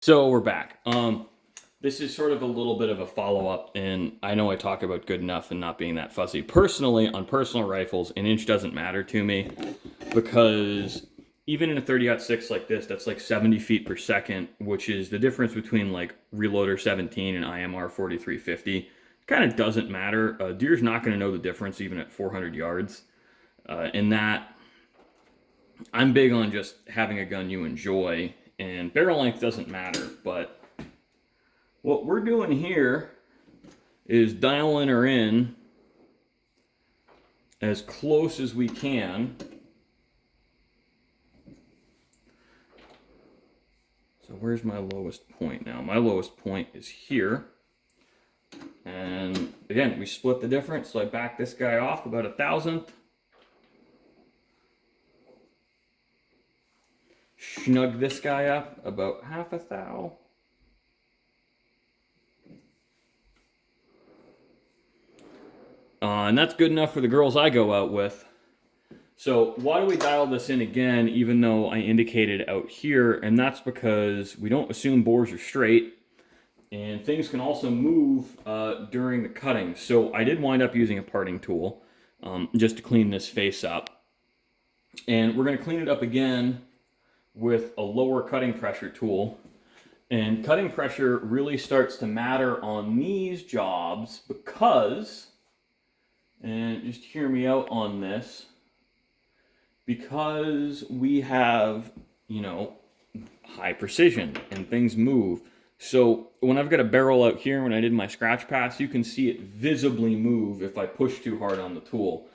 So we're back. This is sort of a little bit of a follow-up, and I know I talk about good enough and not being that fussy. Personally, on personal rifles, an inch doesn't matter to me because even in a 30-06 like this, that's like 70 feet per second, which is the difference between like Reloader 17 and IMR 4350. Kind of doesn't matter. Deer's not going to know the difference even at 400 yards. In that, I'm big on just having a gun you enjoy, and barrel length doesn't matter, but what we're doing here is dialing her in as close as we can. So where's my lowest point now? My lowest point is here. And again, we split the difference, so I back this guy off about 1,000th. Snug this guy up about half a thou. And that's good enough for the girls I go out with. So why do we dial this in again, even though I indicated out here? And that's because we don't assume bores are straight, and things can also move during the cutting. So I did wind up using a parting tool just to clean this face up. And we're going to clean it up again with a lower cutting pressure tool. And cutting pressure really starts to matter on these jobs because, and just hear me out on this, because we have, you know, high precision and things move. So when I've got a barrel out here, when I did my scratch pass, you can see it visibly move if I push too hard on the tool.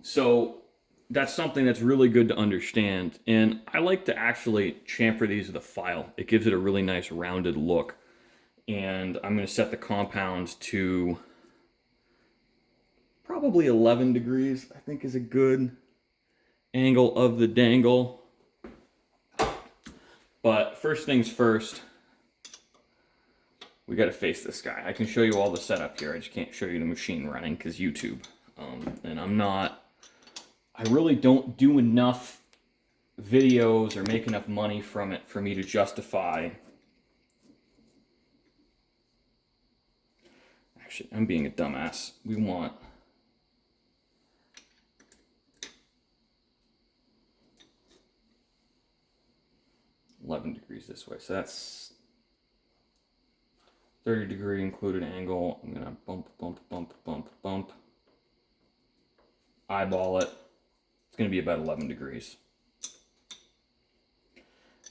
So that's something that's really good to understand. And I like to actually chamfer these with a file. It gives it a really nice rounded look. And I'm going to set the compound to probably 11 degrees, I think is a good angle of the dangle. But first things first, we got to face this guy. I can show you all the setup here. I just can't show you the machine running because YouTube. And I really don't do enough videos or make enough money from it for me to justify. Actually, I'm being a dumbass. We want 11 degrees this way. So that's 30-degree included angle. I'm going to bump. Eyeball it. It's going to be about 11 degrees.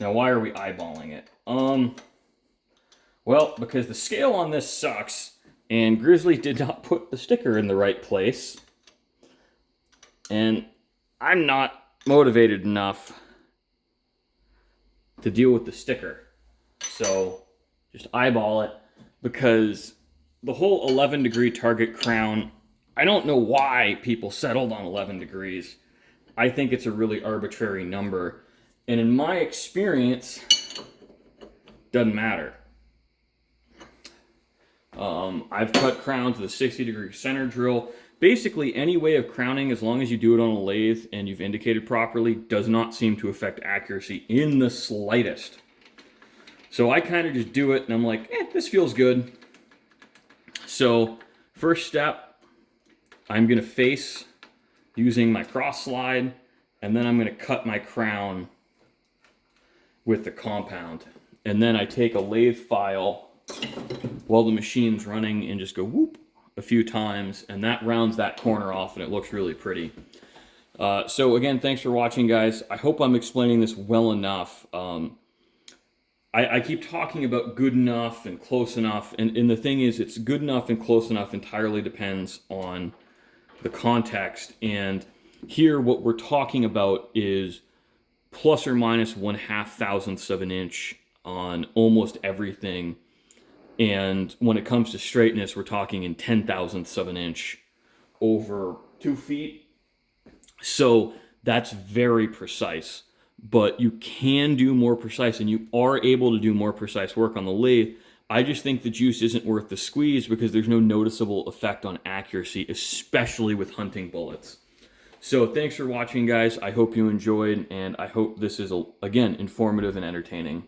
Now, why are we eyeballing it? Well, because the scale on this sucks, and Grizzly did not put the sticker in the right place. And I'm not motivated enough to deal with the sticker. So just eyeball it, because the whole 11-degree target crown, I don't know why people settled on 11 degrees. I think it's a really arbitrary number. And in my experience, doesn't matter. I've cut crowns with a 60-degree center drill. Basically, any way of crowning, as long as you do it on a lathe and you've indicated properly, does not seem to affect accuracy in the slightest. So I kind of just do it, and I'm like, this feels good. So first step, I'm going to face using my cross slide, and then I'm going to cut my crown with the compound. And then I take a lathe file while the machine's running and just go whoop a few times, and that rounds that corner off, and it looks really pretty. So again, thanks for watching, guys. I hope I'm explaining this well enough. I keep talking about good enough and close enough, and the thing is, it's good enough and close enough entirely depends on the context. And here what we're talking about is plus or minus 1/2 thousandths of an inch on almost everything. And when it comes to straightness, we're talking in 10 thousandths of an inch over 2 feet. So that's very precise. But you can do more precise, and you are able to do more precise work on the lathe. I just think the juice isn't worth the squeeze because there's no noticeable effect on accuracy, especially with hunting bullets. So thanks for watching, guys. I hope you enjoyed, and I hope this is, again, informative and entertaining.